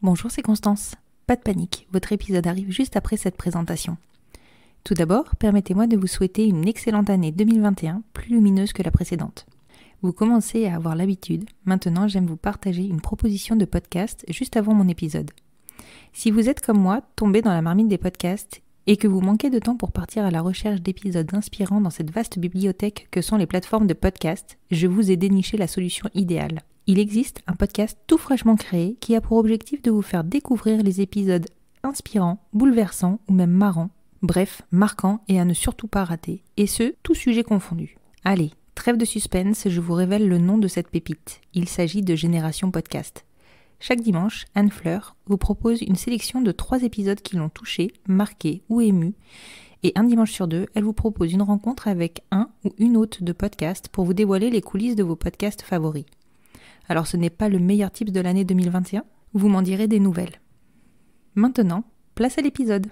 Bonjour, c'est Constance. Pas de panique, votre épisode arrive juste après cette présentation. Tout d'abord, permettez-moi de vous souhaiter une excellente année 2021, plus lumineuse que la précédente. Vous commencez à avoir l'habitude, maintenant j'aime vous partager une proposition de podcast juste avant mon épisode. Si vous êtes comme moi, tombé dans la marmite des podcasts et que vous manquez de temps pour partir à la recherche d'épisodes inspirants dans cette vaste bibliothèque que sont les plateformes de podcast, je vous ai déniché la solution idéale. Il existe un podcast tout fraîchement créé qui a pour objectif de vous faire découvrir les épisodes inspirants, bouleversants ou même marrants, bref, marquants et à ne surtout pas rater, et ce, tout sujet confondu. Allez, trêve de suspense, je vous révèle le nom de cette pépite. Il s'agit de Génération Podcast. Chaque dimanche, Anne Fleur vous propose une sélection de 3 épisodes qui l'ont touché, marqué ou ému, et un dimanche sur 2, elle vous propose une rencontre avec un ou une hôte de podcast pour vous dévoiler les coulisses de vos podcasts favoris. Alors ce n'est pas le meilleur tips de l'année 2021 ? Vous m'en direz des nouvelles. Maintenant, place à l'épisode.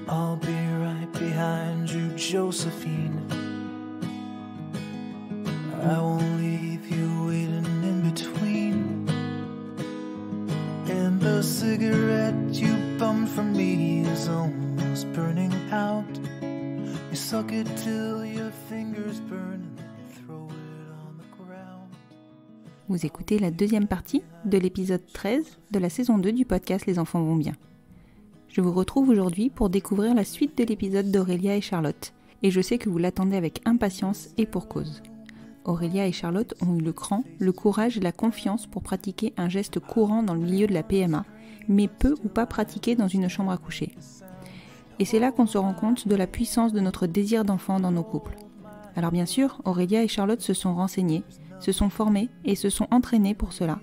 I'll be right behind you, Josephine. I won't leave you waiting in between. And the cigarette you bummed from me is almost burning out. You suck it till your fingers burn and then you throw it on the ground. Vous écoutez la deuxième partie de l'épisode 13 de la saison 2 du podcast Les enfants vont bien. Je vous retrouve aujourd'hui pour découvrir la suite de l'épisode d'Aurélia et Charlotte, et je sais que vous l'attendez avec impatience et pour cause. Aurélia et Charlotte ont eu le cran, le courage et la confiance pour pratiquer un geste courant dans le milieu de la PMA, mais peu ou pas pratiqué dans une chambre à coucher. Et c'est là qu'on se rend compte de la puissance de notre désir d'enfant dans nos couples. Alors bien sûr, Aurélia et Charlotte se sont renseignées, se sont formées et se sont entraînées pour cela.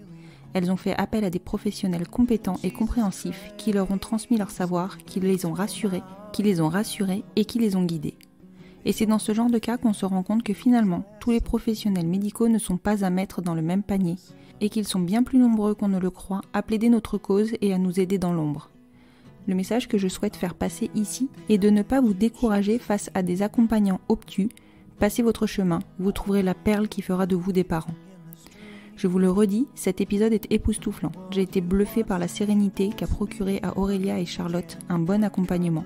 Elles ont fait appel à des professionnels compétents et compréhensifs qui leur ont transmis leur savoir, qui les ont rassurés et qui les ont guidés. Et c'est dans ce genre de cas qu'on se rend compte que finalement, tous les professionnels médicaux ne sont pas à mettre dans le même panier et qu'ils sont bien plus nombreux qu'on ne le croit à plaider notre cause et à nous aider dans l'ombre. Le message que je souhaite faire passer ici est de ne pas vous décourager face à des accompagnants obtus. Passez votre chemin, vous trouverez la perle qui fera de vous des parents. Je vous le redis, cet épisode est époustouflant. J'ai été bluffée par la sérénité qu'a procuré à Aurélia et Charlotte un bon accompagnement,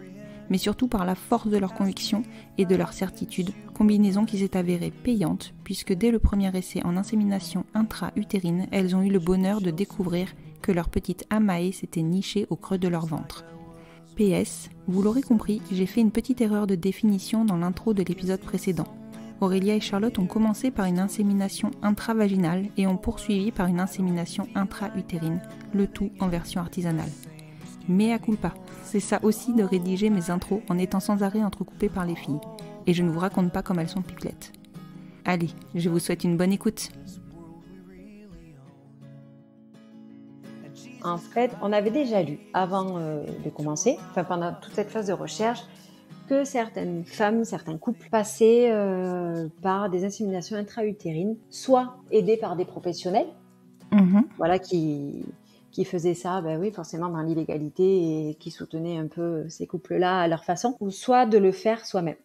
mais surtout par la force de leur conviction et de leur certitude, combinaison qui s'est avérée payante, puisque dès le premier essai en insémination intra-utérine, elles ont eu le bonheur de découvrir que leur petite Amae s'était nichée au creux de leur ventre. PS, vous l'aurez compris, j'ai fait une petite erreur de définition dans l'intro de l'épisode précédent. Aurélia et Charlotte ont commencé par une insémination intravaginale et ont poursuivi par une insémination intra-utérine, le tout en version artisanale. Mea culpa, c'est ça aussi de rédiger mes intros en étant sans arrêt entrecoupée par les filles. Et je ne vous raconte pas comme elles sont pipelettes. Allez, je vous souhaite une bonne écoute. En fait, on avait déjà lu, avant de commencer, pendant toute cette phase de recherche, que certaines femmes, certains couples passaient par des inséminations intra-utérines, soit aidées par des professionnels, voilà, qui faisaient ça, forcément dans l'illégalité et qui soutenaient un peu ces couples-là à leur façon, ou soit de le faire soi-même.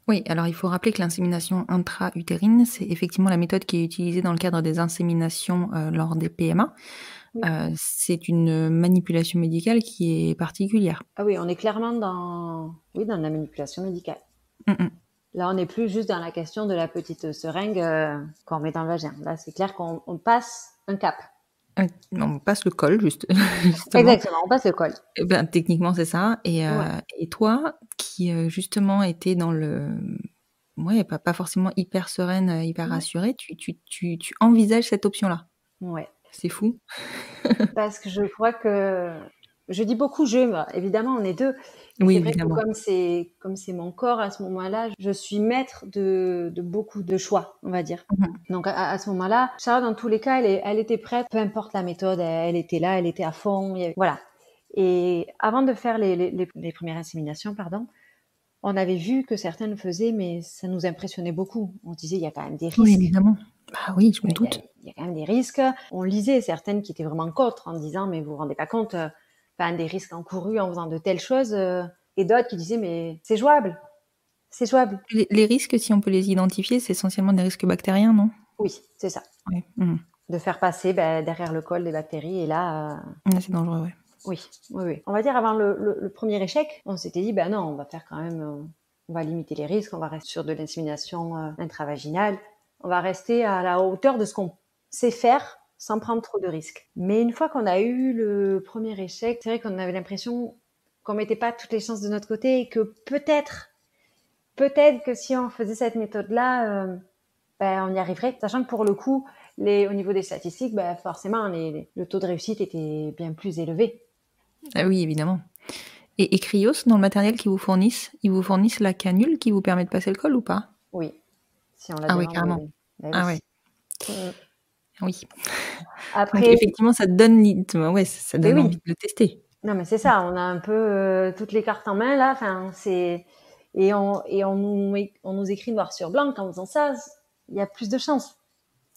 Oui, alors il faut rappeler que l'insémination intra-utérine, c'est effectivement la méthode qui est utilisée dans le cadre des inséminations lors des PMA. Oui. C'est une manipulation médicale qui est particulière. Ah oui, on est clairement dans la manipulation médicale. Là, on n'est plus juste dans la question de la petite seringue qu'on met dans le vagin. Là, c'est clair qu'on passe un cap. On passe le col, justement. Exactement, on passe le col. Techniquement, c'est ça. Et toi, qui justement était dans le... Ouais, pas forcément hyper sereine, hyper rassurée, tu envisages cette option-là. Ouais. C'est fou. Parce que je crois que... Je dis beaucoup évidemment, on est deux. Oui, c'est vrai évidemment. Que comme c'est mon corps à ce moment-là, je suis maître de beaucoup de choix, on va dire. Donc à ce moment-là, Charlotte, dans tous les cas, elle était prête, peu importe la méthode, elle était là, elle était à fond, voilà. Et avant de faire les premières inséminations, on avait vu que certains le faisaient, mais ça nous impressionnait beaucoup. On se disait, il y a quand même des risques. Oui, évidemment. Ah oui, je me doute. Il y a quand même des risques. On lisait certaines qui étaient vraiment contre en disant, mais vous vous rendez pas compte, des risques encourus en faisant de telles choses. Et d'autres qui disaient, mais c'est jouable. C'est jouable. Les risques, si on peut les identifier, c'est essentiellement des risques bactériens, non? Oui, c'est ça. Ouais. Mhm. De faire passer derrière le col des bactéries. Et là, Là, c'est dangereux, ouais. oui. On va dire avant le premier échec, on s'était dit, non, on va faire quand même, on va limiter les risques, on va rester sur de l'insémination intravaginale, on va rester à la hauteur de ce qu'on sait faire sans prendre trop de risques. Mais une fois qu'on a eu le premier échec, c'est vrai qu'on avait l'impression qu'on mettait pas toutes les chances de notre côté et que peut-être que si on faisait cette méthode-là, on y arriverait, sachant que pour le coup, au niveau des statistiques, forcément, le taux de réussite était bien plus élevé. Ah oui, évidemment. Et Cryos, dans le matériel qu'ils vous fournissent, ils vous fournissent la canule qui vous permet de passer le col ou pas? Oui, si on la Ah oui, demande. carrément. Oui. Oui. Ah ouais. Mm. Oui. Après, donc effectivement, ça te donne, ça donne envie de le tester. Non, mais c'est ça, on a un peu toutes les cartes en main là. Enfin, et on nous écrit noir sur blanc qu'en faisant ça, il y a plus de chances.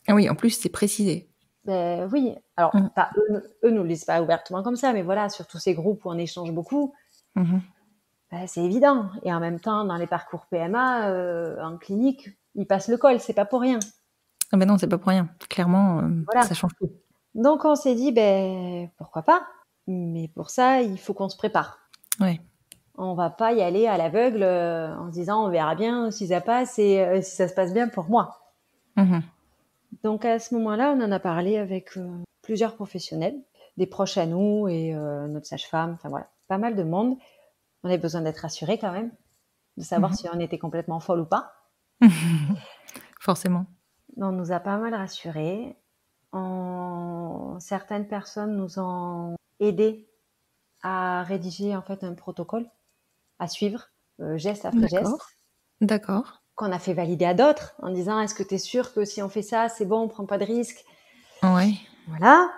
Ah oui, en plus c'est précisé. Oui, alors eux nous le disent pas ouvertement comme ça, mais voilà, sur tous ces groupes où on échange beaucoup, c'est évident. Et en même temps, dans les parcours PMA, en clinique, ils passent le col, c'est pas pour rien. Ah non, c'est pas pour rien. Clairement, ça change tout. Donc on s'est dit, pourquoi pas? Mais pour ça, il faut qu'on se prépare. Ouais. On va pas y aller à l'aveugle en se disant on verra bien si ça passe et si ça se passe bien pour moi. Donc à ce moment-là, on en a parlé avec plusieurs professionnels, des proches à nous et notre sage-femme, enfin voilà, pas mal de monde. On avait besoin d'être rassurés quand même, de savoir si on était complètement folle ou pas. Forcément. On nous a pas mal rassurés. Certaines personnes nous ont aidés à rédiger en fait un protocole à suivre, geste après geste. D'accord. Qu'on a fait valider à d'autres en disant est-ce que tu es sûr que si on fait ça, c'est bon, on prend pas de risque. Ouais. Voilà.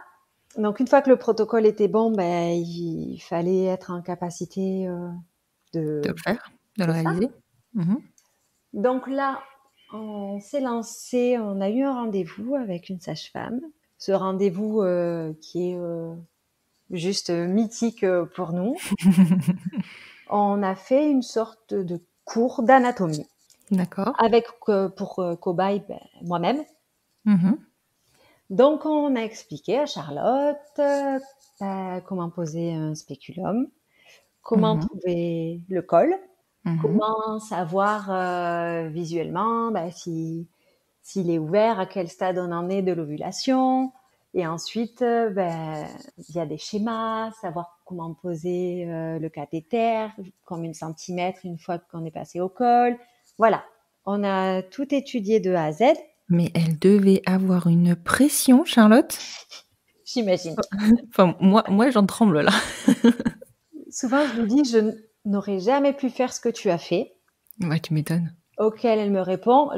Donc une fois que le protocole était bon, il fallait être en capacité de le faire, de le réaliser. Donc là, on s'est lancé, on a eu un rendez-vous avec une sage-femme. Ce rendez-vous qui est juste mythique pour nous. On a fait une sorte de cours d'anatomie. D'accord. Avec pour cobaye moi-même. Donc on a expliqué à Charlotte comment poser un spéculum, comment trouver le col, comment savoir visuellement s'il est ouvert, à quel stade on en est de l'ovulation. Et ensuite, il y a des schémas, savoir comment poser le cathéter, combien de centimètres une fois qu'on est passé au col. Voilà, on a tout étudié de A à Z. Mais elle devait avoir une pression, Charlotte. J'imagine. Enfin, moi, j'en tremble là. Souvent, je lui dis, je n'aurais jamais pu faire ce que tu as fait. Ouais, tu m'étonnes. Auquel elle me répond,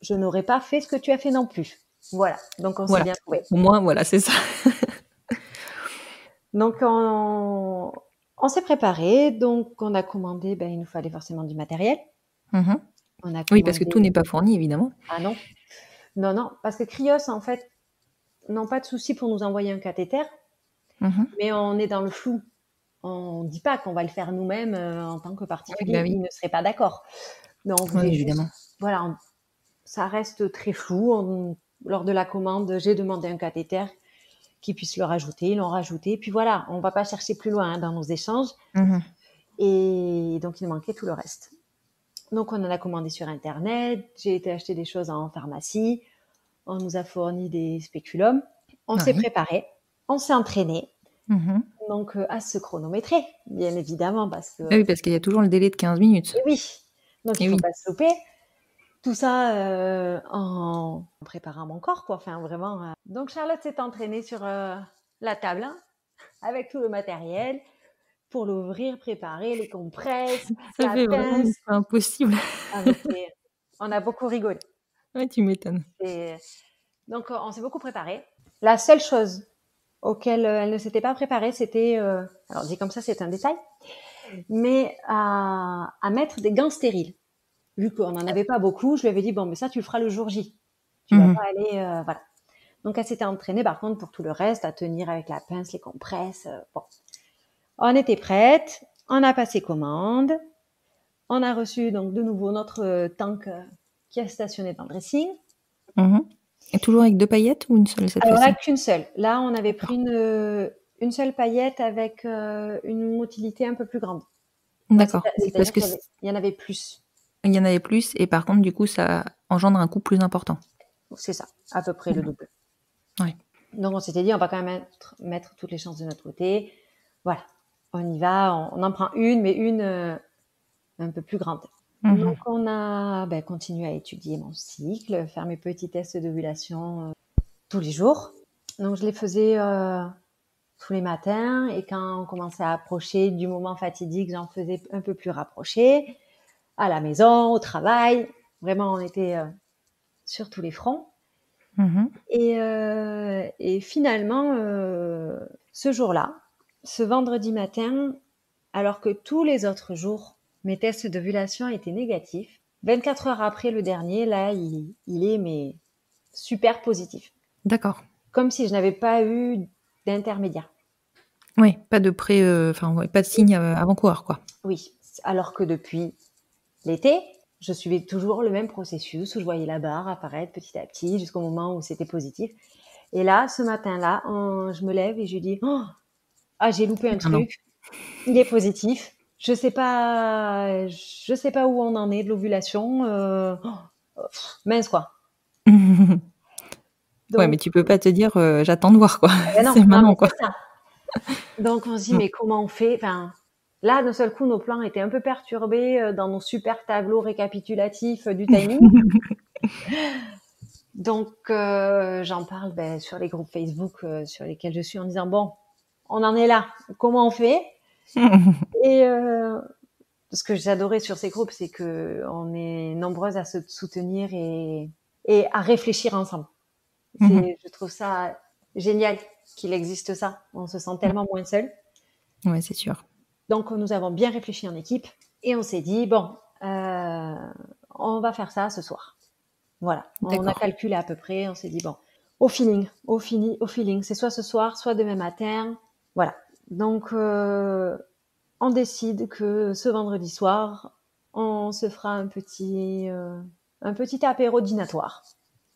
je n'aurais pas fait ce que tu as fait non plus. Voilà, donc on s'est bien trouvé. Au moins, voilà, c'est ça. Donc on s'est préparé, donc on a commandé, il nous fallait forcément du matériel. Oui, parce que tout n'est pas fourni, évidemment. Ah non, non, parce que Cryos, en fait, n'ont pas de souci pour nous envoyer un cathéter, mais on est dans le flou. On ne dit pas qu'on va le faire nous-mêmes en tant que particulier, ils ne seraient pas d'accord. Donc, évidemment. Voilà, ça reste très flou. Lors de la commande, j'ai demandé un cathéter qui puisse le rajouter, ils l'ont rajouté. Puis voilà, on ne va pas chercher plus loin dans nos échanges. Et donc, il manquait tout le reste. Donc, on en a commandé sur Internet. J'ai été acheter des choses en pharmacie. On nous a fourni des spéculums. On s'est préparé. On s'est entraîné. Donc, à se chronométrer, bien évidemment. Oui, parce qu'il y a toujours le délai de 15 minutes. Et oui. Donc, il ne faut pas se louper. Tout ça en préparant mon corps, quoi. Enfin, vraiment. Donc, Charlotte s'est entraînée sur la table, avec tout le matériel pour l'ouvrir, préparer les compresses, ça fait vraiment impossible. On a beaucoup rigolé. Ouais, tu m'étonnes. Donc, on s'est beaucoup préparé. La seule chose auquel elle ne s'était pas préparée, c'était, alors dit comme ça, c'est un détail, mais à mettre des gants stériles. Vu qu'on n'en avait pas beaucoup, je lui avais dit, bon, mais ça, tu le feras le jour J. Tu vas pas aller, voilà. Donc, elle s'était entraînée, par contre, pour tout le reste, à tenir avec la pince, les compresses. Bon. On était prête. On a passé commande. On a reçu donc de nouveau notre tank qui est stationné dans le dressing. Et toujours avec 2 paillettes ou une seule cette Alors fois-ci? là, qu'une seule. Là, on avait D'accord. pris une seule paillette avec une motilité un peu plus grande. D'accord. Oui, parce C'est-à-dire que qu'il y en avait plus. il y en avait plus et par contre, du coup, ça engendre un coût plus important. C'est ça, à peu près le double. Ouais. Donc on s'était dit, on va quand même mettre toutes les chances de notre côté. Voilà, on y va, on en prend une, mais une un peu plus grande. Donc on a continué à étudier mon cycle, faire mes petits tests d'ovulation tous les jours. Donc je les faisais tous les matins et quand on commençait à approcher du moment fatidique, j'en faisais un peu plus rapproché, à la maison, au travail. Vraiment, on était sur tous les fronts. Et finalement, ce jour-là, ce vendredi matin, alors que tous les autres jours, mes tests d'ovulation étaient négatifs, 24 heures après le dernier, là, il est super positif. D'accord. Comme si je n'avais pas eu d'intermédiaire. Oui, pas de pas de signe avant-coureur, quoi. Oui, alors que depuis l'été, je suivais toujours le même processus où je voyais la barre apparaître petit à petit jusqu'au moment où c'était positif. Et là, ce matin-là, je me lève et je dis j'ai loupé un truc. Il est positif. Je sais pas où on en est de l'ovulation. Mince quoi. Ouais, mais tu peux pas te dire j'attends de voir quoi. Non, C'est maintenant quoi. C'est ça. Donc on se dit mais comment on fait? Enfin, là d'un seul coup nos plans étaient un peu perturbés dans nos super tableaux récapitulatifs du timing. Donc j'en parle sur les groupes Facebook sur lesquels je suis en disant bon, on en est là. Comment on fait? Et ce que j'adorais sur ces groupes, c'est que on est nombreuses à se soutenir et à réfléchir ensemble. Je trouve ça génial qu'il existe ça. On se sent tellement moins seul. Ouais, c'est sûr. Donc, nous avons bien réfléchi en équipe et on s'est dit, bon, on va faire ça ce soir. Voilà. On a calculé à peu près, on s'est dit, bon, au feeling. C'est soit ce soir, soit demain matin. Voilà. Donc, on décide que ce vendredi soir, on se fera un petit apéro dînatoire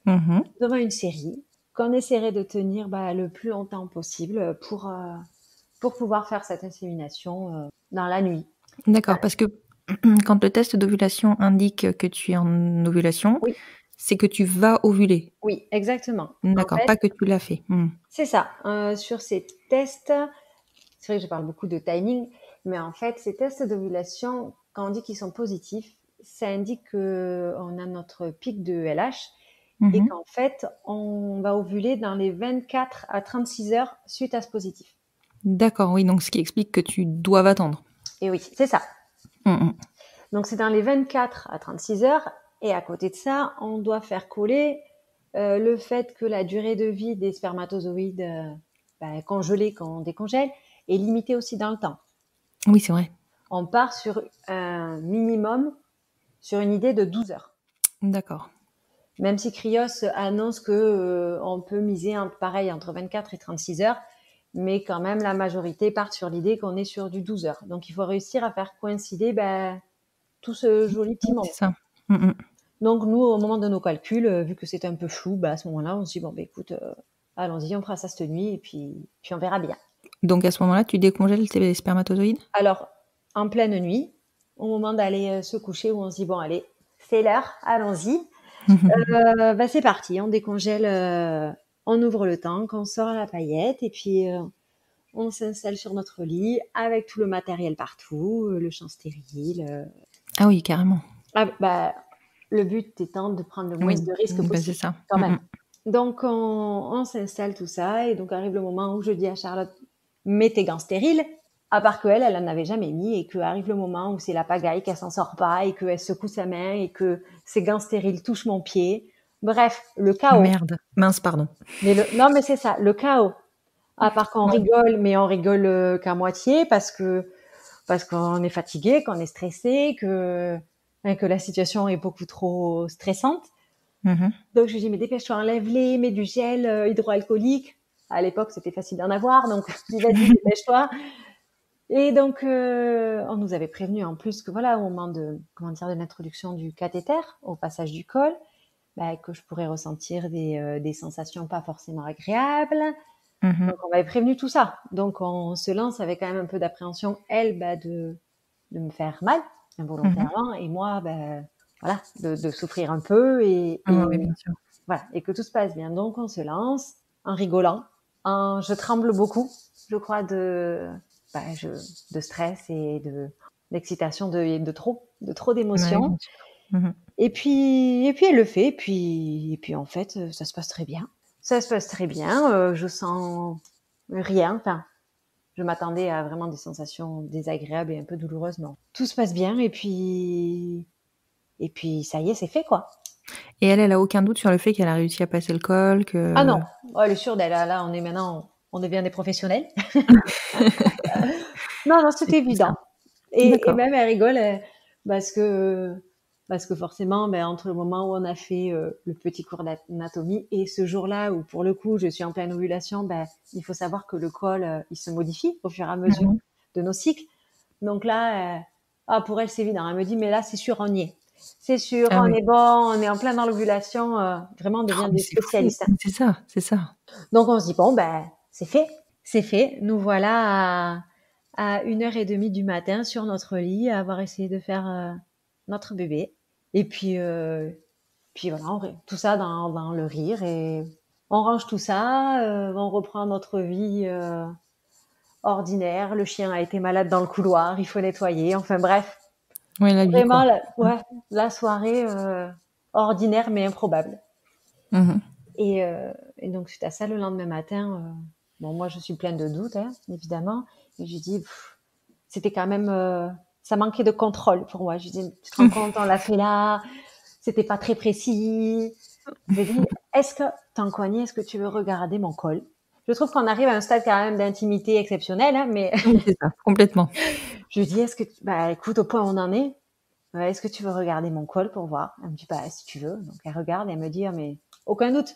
devant une série qu'on essaierait de tenir le plus longtemps possible pour pouvoir faire cette insémination dans la nuit. D'accord, parce que quand le test d'ovulation indique que tu es en ovulation, oui, c'est que tu vas ovuler. Oui, exactement. D'accord, pas que tu l'as fait. C'est ça. Sur ces tests, c'est vrai que je parle beaucoup de timing, mais en fait, ces tests d'ovulation, quand on dit qu'ils sont positifs, ça indique qu'on a notre pic de LH et qu'en fait, on va ovuler dans les 24 à 36 heures suite à ce positif. D'accord, oui, donc ce qui explique que tu dois attendre. Et oui, c'est ça. Donc, c'est dans les 24 à 36 heures et à côté de ça, on doit faire coller le fait que la durée de vie des spermatozoïdes congelés quand on décongèle est limitée aussi dans le temps. Oui, c'est vrai. On part sur un minimum, sur une idée de 12 heures. D'accord. Même si Cryos annonce que on peut miser entre 24 et 36 heures, mais quand même la majorité part sur l'idée qu'on est sur du 12 heures. Donc il faut réussir à faire coïncider tout ce joli petit monde. C'est ça. Donc nous, au moment de nos calculs, vu que c'était un peu flou, à ce moment-là, on se dit écoute, allons-y, on fera ça cette nuit et puis on verra bien. Donc à ce moment-là, tu décongèles tes spermatozoïdes? Alors, en pleine nuit, au moment d'aller se coucher, où on se dit allez, c'est l'heure, allons-y. C'est parti, on décongèle, on ouvre le tank, on sort la paillette et puis on s'installe sur notre lit avec tout le matériel partout, le champ stérile. Ah oui, carrément. Le but étant de prendre le moins de risques possible. C'est ça. Quand même. Donc, on s'installe tout ça et donc arrive le moment où je dis à Charlotte, mets tes gants stériles, à part qu'elle en avait jamais mis et qu'arrive le moment où c'est la pagaille, qu'elle s'en sort pas et qu'elle secoue sa main et que ses gants stériles touchent mon pied. Bref, le chaos. Merde, mince, pardon. Non, mais c'est ça, le chaos. À part qu'on rigole, mais on rigole qu'à moitié parce qu'on est fatigué, qu'on est stressé, que la situation est beaucoup trop stressante. Donc je lui dis mais dépêche-toi, enlève-les, mets du gel hydroalcoolique. À l'époque c'était facile d'en avoir, donc je dis vas-y dépêche-toi. Et donc, on nous avait prévenu en plus que voilà, au moment de l'introduction du cathéter, au passage du col, que je pourrais ressentir des sensations pas forcément agréables. Donc, on m'avait prévenu tout ça. Donc, on se lance avec quand même un peu d'appréhension, elle, de me faire mal involontairement, et moi, voilà, de souffrir un peu et Oui, bien sûr. voilà, et que tout se passe bien. Donc, on se lance en rigolant. Je tremble beaucoup, je crois, de stress et d'excitation, de trop Ouais, d'émotions. bien sûr. Et puis elle le fait. Et puis en fait, ça se passe très bien. Ça se passe très bien. Je sens rien. Enfin, je m'attendais à vraiment des sensations désagréables et un peu douloureuses. Non, tout se passe bien. Et puis ça y est, c'est fait, quoi. Et elle a aucun doute sur le fait qu'elle a réussi à passer le col, que... Ah non, elle est sûre d'elle. Là, on devient des professionnels. Non, c'était évident. Et même elle rigole parce que forcément, entre le moment où on a fait le petit cours d'anatomie et ce jour-là où pour le coup je suis en pleine ovulation, il faut savoir que le col il se modifie au fur et à mesure de nos cycles. Donc là, pour elle c'est évident. Elle me dit mais là c'est sûr on y est. C'est sûr, on est bon, on est en plein dans l'ovulation. Vraiment on devient des spécialistes. C'est ça. Donc on se dit bon c'est fait. Nous voilà à 1h30 du matin sur notre lit à avoir essayé de faire notre bébé. Et puis voilà, tout ça dans le rire, et on range tout ça, on reprend notre vie ordinaire. Le chien a été malade dans le couloir, il faut nettoyer. Enfin bref, ouais, la vie, vraiment quoi. la soirée ordinaire mais improbable. Et donc suite à ça, le lendemain matin, moi je suis pleine de doutes, évidemment, et je dis c'était quand même ça manquait de contrôle pour moi. Je dis tu te rends compte, on l'a fait là, c'était pas très précis. Je lui dis est-ce que tu veux regarder mon col? Je trouve qu'on arrive à un stade quand même d'intimité exceptionnel, mais Oui, c'est ça, complètement. je lui dis est-ce que écoute, au point où on en est, est-ce que tu veux regarder mon col pour voir? Elle me dit si tu veux. Donc elle regarde et elle me dit mais aucun doute.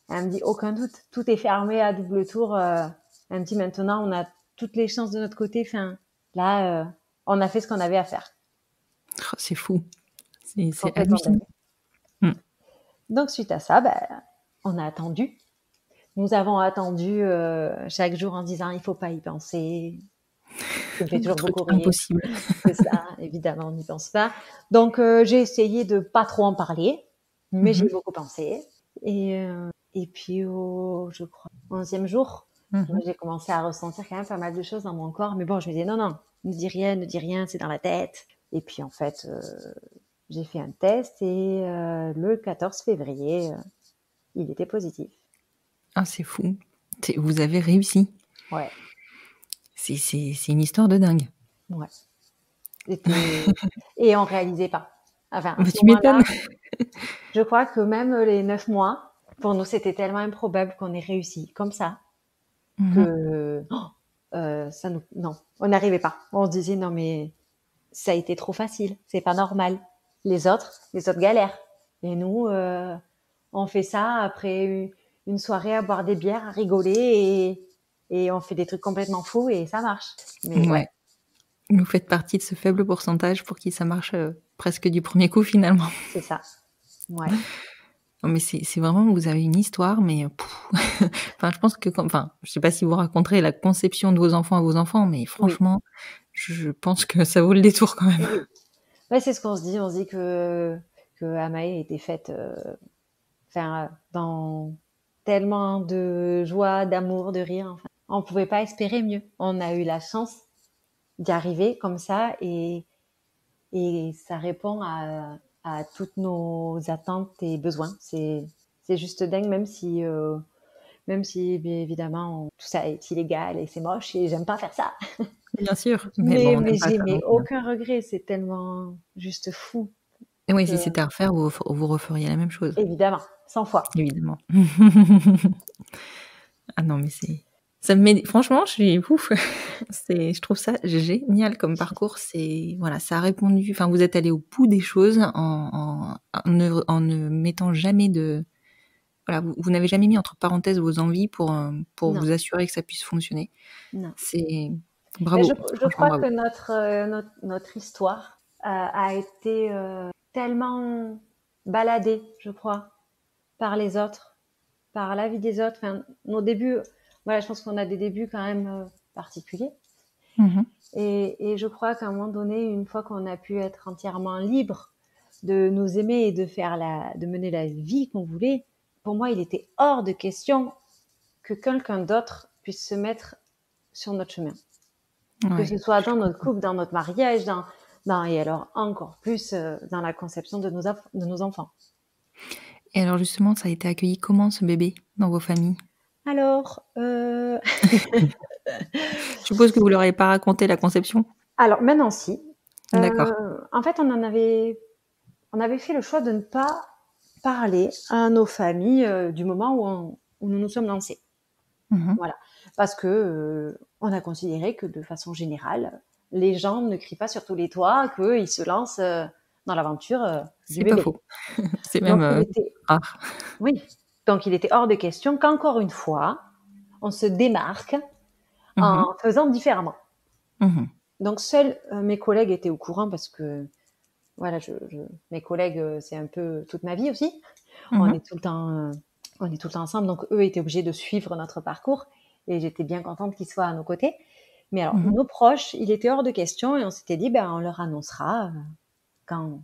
Elle me dit aucun doute, tout est fermé à double tour. Elle me dit maintenant on a toutes les chances de notre côté. Enfin là, on a fait ce qu'on avait à faire. Oh, c'est fou, c'est hallucinant. Donc suite à ça, on a attendu. Nous avons attendu chaque jour en disant il faut pas y penser. Ça me fait toujours beaucoup rire. Impossible. C'est ça, évidemment, on n'y pense pas. Donc j'ai essayé de pas trop en parler, mais j'ai beaucoup pensé. Et puis je crois, au 11e jour, j'ai commencé à ressentir quand même pas mal de choses dans mon corps. Mais bon, je me disais non, ne dis rien, c'est dans la tête. Et puis en fait, j'ai fait un test et le 14 février, il était positif. Ah, c'est fou. Vous avez réussi. Ouais. C'est une histoire de dingue. Ouais. Et on réalisait pas. Enfin, tu m'étonnes. Je crois que même les 9 mois, pour nous, c'était tellement improbable qu'on ait réussi comme ça que non, on n'arrivait pas. On se disait non mais ça a été trop facile, c'est pas normal. Les autres galèrent. Et nous, on fait ça après une soirée à boire des bières, à rigoler et on fait des trucs complètement fous et ça marche. Mais ouais. Vous faites partie de ce faible pourcentage pour qui ça marche presque du premier coup finalement. C'est ça. Ouais. Non, mais c'est vraiment, vous avez une histoire, mais enfin, je pense que, je sais pas si vous raconterez la conception de vos enfants à vos enfants, mais franchement, je pense que ça vaut le détour quand même. Oui. Ouais, c'est ce qu'on se dit. On se dit que Amae était faite, dans tellement de joie, d'amour, de rire. Enfin, on pouvait pas espérer mieux. On a eu la chance d'y arriver comme ça et ça répond à toutes nos attentes et besoins. C'est juste dingue, même si bien évidemment tout ça est illégal et c'est moche et j'aime pas faire ça. Bien sûr, mais bon, j'ai aucun regret, c'est tellement juste fou. Et oui, si c'était à refaire, vous referiez la même chose. Évidemment, 100 fois. Évidemment. Ah non, mais ça me met, franchement, je trouve ça génial comme parcours. Voilà, ça a répondu, enfin, vous êtes allé au bout des choses en ne mettant jamais voilà, vous n'avez jamais mis entre parenthèses vos envies pour vous assurer que ça puisse fonctionner. Non. Bravo, Je franchement crois bravo. que notre histoire a été tellement baladée, je crois, par les autres, par la vie des autres. Enfin, nos débuts, voilà, je pense qu'on a des débuts quand même particuliers. Mhm. Et je crois qu'à un moment donné, une fois qu'on a pu être entièrement libre de nous aimer et de mener la vie qu'on voulait, pour moi, il était hors de question que quelqu'un d'autre puisse se mettre sur notre chemin. Que ce Ouais. soit dans notre couple, dans notre mariage, et alors encore plus dans la conception de nos enfants. Et alors justement, ça a été accueilli comment ce bébé dans vos familles? Alors, Je suppose que vous leur avez pas raconté la conception? alors maintenant si. D'accord. En fait, on avait fait le choix de ne pas parler à nos familles du moment où nous nous sommes lancés. Mhm. Voilà. Parce que on a considéré que de façon générale, les gens ne crient pas sur tous les toits qu'ils se lancent dans l'aventure du C'est pas bébé. faux. C'est même Donc, il était, rare. oui. Donc, il était hors de question qu'encore une fois, on se démarque Mhm. en faisant différemment. Mhm. Donc, seuls mes collègues étaient au courant parce que, voilà, mes collègues, c'est un peu toute ma vie aussi. On Mhm. est tout le temps ensemble, donc eux étaient obligés de suivre notre parcours et j'étais bien contente qu'ils soient à nos côtés. Mais alors, Mhm. nos proches, il était hors de question et on s'était dit, ben, on leur annoncera quand,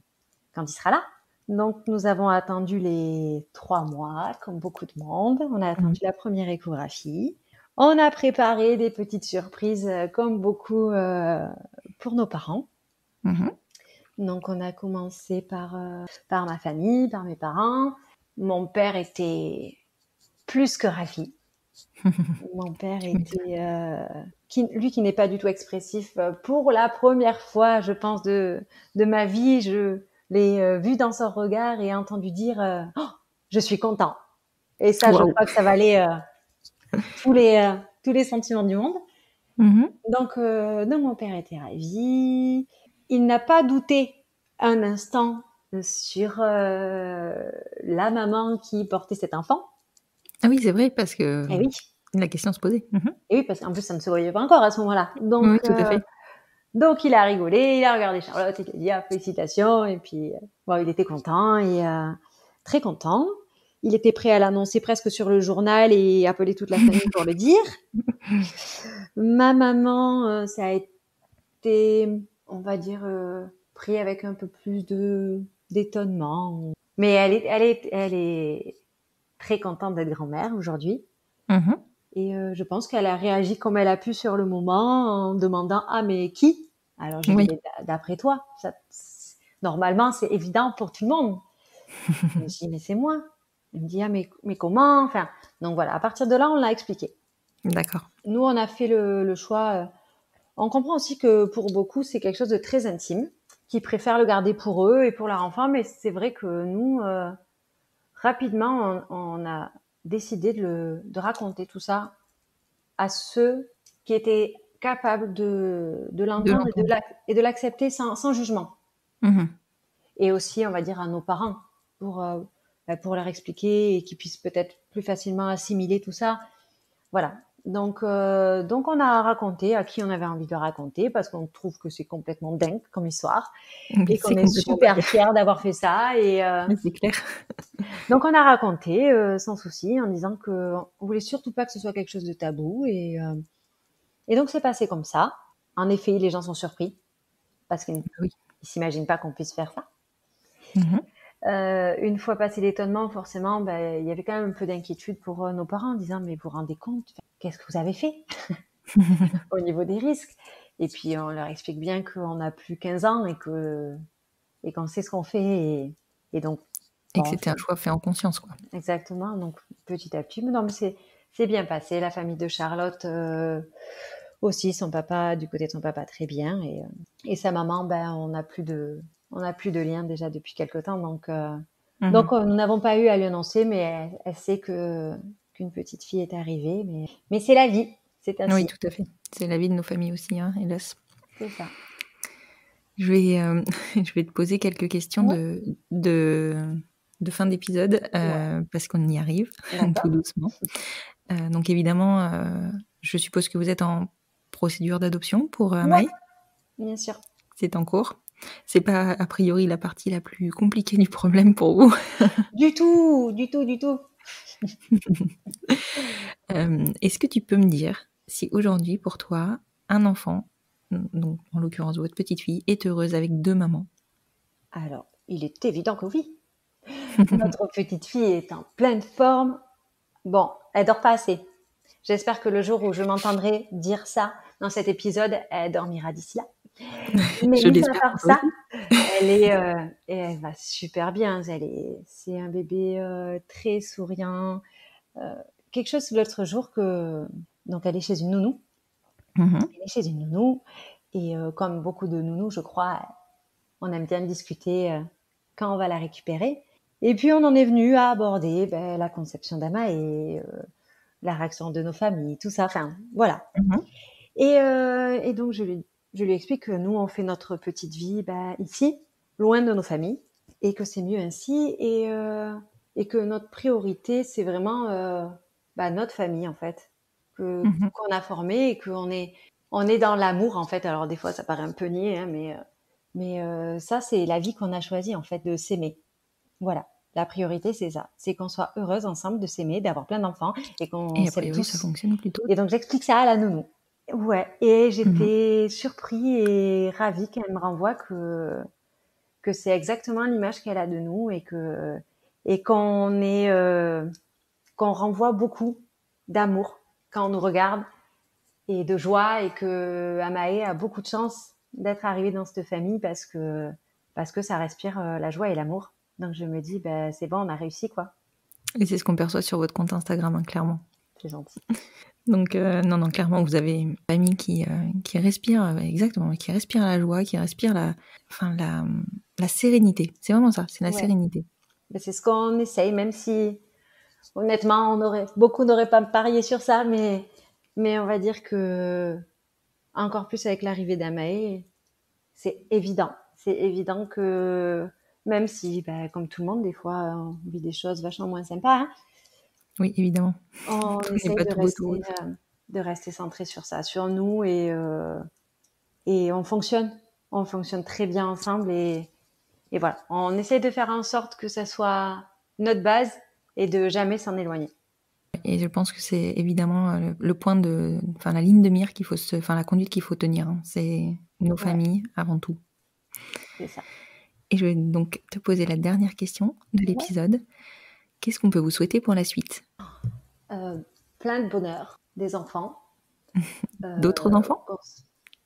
quand il sera là. Donc, nous avons attendu les 3 mois, comme beaucoup de monde. On a Mhm. attendu la première échographie. On a préparé des petites surprises, comme beaucoup, pour nos parents. Mhm. Donc, on a commencé par ma famille, par mes parents. Mon père était plus que ravi. Mon père Tu m'étonnes. était, lui qui n'est pas du tout expressif, pour la première fois, je pense, de ma vie, je l'ai vu dans son regard et entendu dire oh, je suis content. Et ça, je Waouh. crois que ça valait tous les sentiments du monde. Mhm. Donc mon père était ravi. Il n'a pas douté un instant sur la maman qui portait cet enfant. Ah oui, c'est vrai, parce que Eh oui, la question se posait. Mhm. et oui, parce qu'en plus ça ne se voyait pas encore à ce moment-là. Oui, tout à fait. Donc il a rigolé, il a regardé Charlotte, il a dit ah, félicitations, et puis bon, il était content et très content. Il était prêt à l'annoncer presque sur le journal et appeler toute la famille pour le dire. Ma maman, ça a été, on va dire, pris avec un peu plus d'étonnement. Mais elle est très contente d'être grand-mère aujourd'hui. Mhm. Et je pense qu'elle a réagi comme elle a pu sur le moment en demandant ah mais qui? Alors j'ai dit Oui. mais d'après toi, normalement c'est évident pour tout le monde. Je me suis dit mais c'est moi. Elle me dit ah mais comment? Enfin donc voilà, à partir de là on l'a expliqué. D'accord. Nous on a fait le choix. On comprend aussi que pour beaucoup c'est quelque chose de très intime, qui préfèrent le garder pour eux et pour leur enfant, mais c'est vrai que nous rapidement on a décidé de raconter tout ça à ceux qui étaient capables de De l'entendre l'entendre. et de l'accepter sans jugement. Mhm. Et aussi, on va dire, à nos parents pour, pour leur expliquer et qu'ils puissent peut-être plus facilement assimiler tout ça. Voilà. Donc on a raconté à qui on avait envie de raconter parce qu'on trouve que c'est complètement dingue comme histoire Mais et qu'on c'est est complètement super dingue. fiers d'avoir fait ça. Et Mais c'est clair. donc on a raconté sans souci en disant que on voulait surtout pas que ce soit quelque chose de tabou et donc c'est passé comme ça. En effet, les gens sont surpris parce qu'ils Oui. s'imaginent pas qu'on puisse faire ça. Mhm. Une fois passé l'étonnement, forcément, il y avait quand même un peu d'inquiétude pour nos parents en disant mais vous vous rendez compte, qu'est-ce que vous avez fait au niveau des risques? Et puis on leur explique bien qu'on n'a plus 15 ans et qu'on sait ce qu'on fait et donc Et que bon, c'était un choix fait en conscience, quoi. exactement. Donc petit à petit, mais non, mais c'est bien passé. La famille de Charlotte aussi, son papa, du côté de son papa, très bien. Et sa maman, on n'a plus de lien déjà depuis quelque temps. Donc, Mhm. nous n'avons pas eu à lui annoncer, mais elle sait qu'une petite fille est arrivée. Mais c'est la vie, c'est Oui, ainsi. tout à fait. C'est la vie de nos familles aussi, hein, hélas. C'est ça. Je vais, je vais te poser quelques questions Ouais, de fin d'épisode, ouais, parce qu'on y arrive tout d'accord. doucement. Donc évidemment, je suppose que vous êtes en procédure d'adoption pour Ouais, Maë? bien sûr. C'est en cours. C'est pas a priori la partie la plus compliquée du problème pour vous. Du tout, du tout, du tout. Est-ce que tu peux me dire si aujourd'hui pour toi un enfant, donc en l'occurrence votre petite fille, est heureuse avec 2 mamans? Alors, il est évident que oui. Notre petite fille est en pleine forme. Bon, elle dort pas assez. J'espère que le jour où je m'entendrai dire ça dans cet épisode, elle dormira d'ici là. Mais Je mis à l'espère part pour toi ça, et elle va super bien. C'est un bébé très souriant. Quelque chose l'autre jour donc elle est chez une nounou. aussi. Elle est chez une nounou et comme beaucoup de nounous, je crois, on aime bien discuter quand on va la récupérer. Et puis on en est venu à aborder la conception d'Ama et la réaction de nos familles, tout ça. Enfin, voilà. Mhm. Et donc je lui explique que nous on fait notre petite vie ici, loin de nos familles, et que c'est mieux ainsi, et que notre priorité c'est vraiment notre famille en fait, qu'on a formé et qu'on est dans l'amour en fait. Alors des fois ça paraît un peu niais, hein, mais ça c'est la vie qu'on a choisie en fait, de s'aimer. Voilà. La priorité, c'est ça. C'est qu'on soit heureuse ensemble, de s'aimer, d'avoir plein d'enfants et qu'on Et a s'aime priori tous. ça fonctionne plutôt. Et donc, j'explique ça à la nounou. Ouais. Et j'étais surpris et ravie qu'elle me renvoie que c'est exactement l'image qu'elle a de nous et qu'on renvoie beaucoup d'amour quand on nous regarde et de joie, et que Amae a beaucoup de chance d'être arrivée dans cette famille parce que ça respire la joie et l'amour. Donc je me dis, c'est bon, on a réussi, quoi. Et c'est ce qu'on perçoit sur votre compte Instagram, hein, clairement. C'est gentil. Donc non, clairement, vous avez une famille qui respire, exactement, qui respire la joie, qui respire la sérénité. C'est vraiment ça, c'est la sérénité. C'est ce qu'on essaye, même si honnêtement, beaucoup n'auraient pas parié sur ça, mais on va dire que encore plus avec l'arrivée d'Amae, c'est évident. C'est évident que même si, comme tout le monde, des fois, on vit des choses vachement moins sympas, hein, oui, évidemment. on Tout essaye n'est pas tout beau, tout rose. de rester centré sur ça, sur nous, et on fonctionne. On fonctionne très bien ensemble, et voilà. On essaye de faire en sorte que ça soit notre base et de jamais s'en éloigner. Et je pense que c'est évidemment le point la ligne de mire la conduite qu'il faut tenir. Hein. C'est nos familles avant tout. C'est ça. Et je vais donc te poser la dernière question de l'épisode. Qu'est-ce qu'on peut vous souhaiter pour la suite? Plein de bonheur, des enfants. D'autres enfants?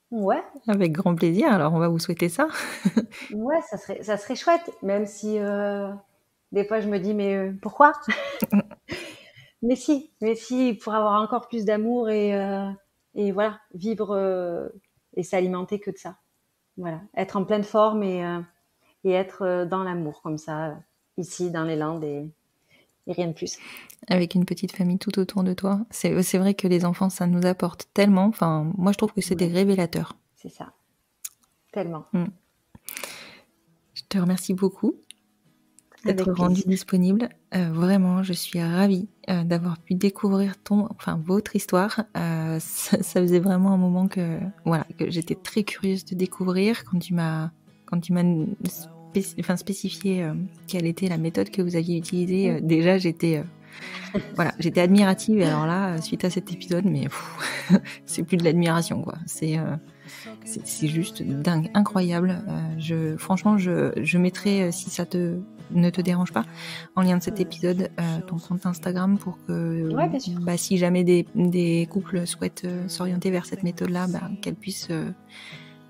Ouais. Avec grand plaisir, alors on va vous souhaiter ça. Ouais, ça serait chouette, même si des fois je me dis, mais pourquoi? mais si, pour avoir encore plus d'amour et voilà, vivre et s'alimenter que de ça. Voilà, être en pleine forme et être dans l'amour comme ça, ici dans les Landes, et rien de plus. Avec une petite famille tout autour de toi. C'est vrai que les enfants, ça nous apporte tellement. Enfin, moi, je trouve que c'est des révélateurs. C'est ça. Tellement. Je te remercie beaucoup d'être rendu disponible. Vraiment, je suis ravie d'avoir pu découvrir votre histoire. Ça faisait vraiment un moment que j'étais très curieuse de découvrir quand tu m'as spécifié quelle était la méthode que vous aviez utilisée. Déjà, j'étais admirative. Et alors là, suite à cet épisode, mais c'est plus de l'admiration, quoi. C'est juste dingue, incroyable. Franchement, je mettrai, si ça ne te dérange pas, en lien de cet épisode, ton compte Instagram pour que, si jamais des couples souhaitent s'orienter vers cette méthode-là, qu'elles puissent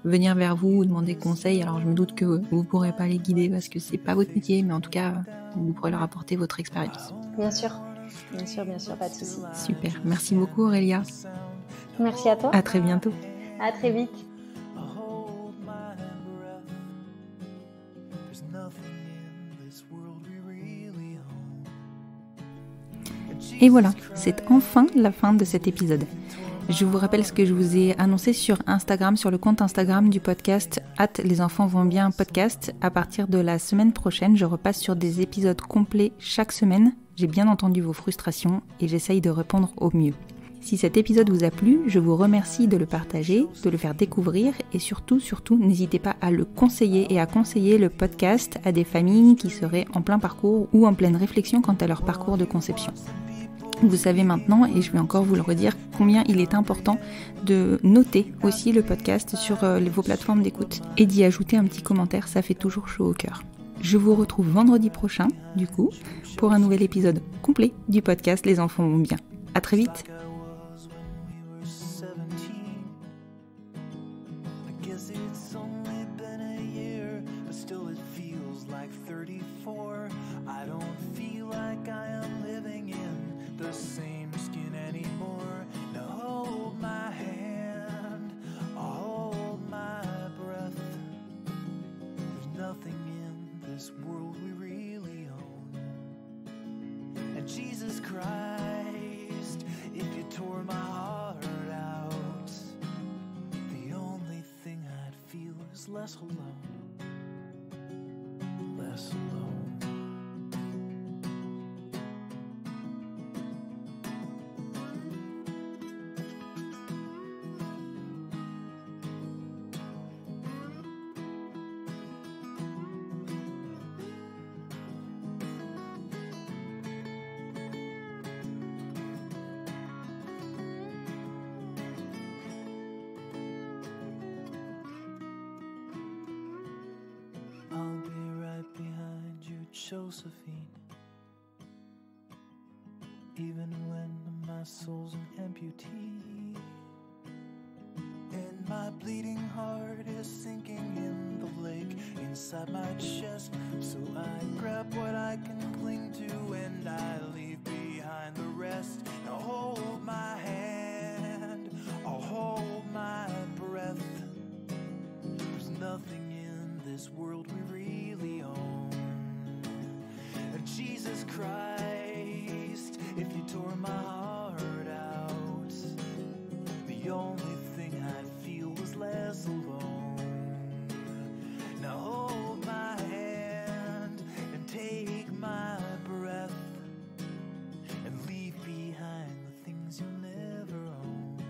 venir vers vous ou demander conseil. Alors je me doute que vous pourrez pas les guider parce que c'est pas votre métier, mais en tout cas, vous pourrez leur apporter votre expérience. Bien sûr, pas de souci. Super, merci beaucoup Aurélia. Merci à toi. À très bientôt. À très vite. Et voilà, c'est enfin la fin de cet épisode. Je vous rappelle ce que je vous ai annoncé sur Instagram, sur le compte Instagram du podcast @lesenfantsvontsbien podcast. À partir de la semaine prochaine, je repasse sur des épisodes complets chaque semaine. J'ai bien entendu vos frustrations et j'essaye de répondre au mieux. Si cet épisode vous a plu, je vous remercie de le partager, de le faire découvrir et surtout, n'hésitez pas à le conseiller et à conseiller le podcast à des familles qui seraient en plein parcours ou en pleine réflexion quant à leur parcours de conception. Vous savez maintenant, et je vais encore vous le redire, combien il est important de noter aussi le podcast sur vos plateformes d'écoute et d'y ajouter un petit commentaire, ça fait toujours chaud au cœur. Je vous retrouve vendredi prochain, du coup, pour un nouvel épisode complet du podcast Les enfants vont bien. À très vite. Jesus Christ, if you tore my heart out, the only thing I'd feel is less alone, less alone. Josephine, even when my soul's an amputee, and my bleeding heart is sinking in the lake inside my chest, so I grab what I can cling to and I leave behind the rest. Now hold my hand, I'll hold my breath. There's nothing in this world we really own. Jesus Christ, if you tore my heart out, the only thing I'd feel was less alone. Now hold my hand and take my breath and leave behind the things you'll never own.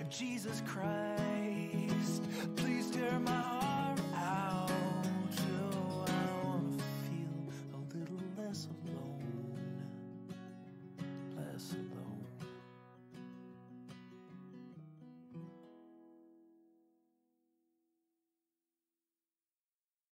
And Jesus Christ, please tear my heart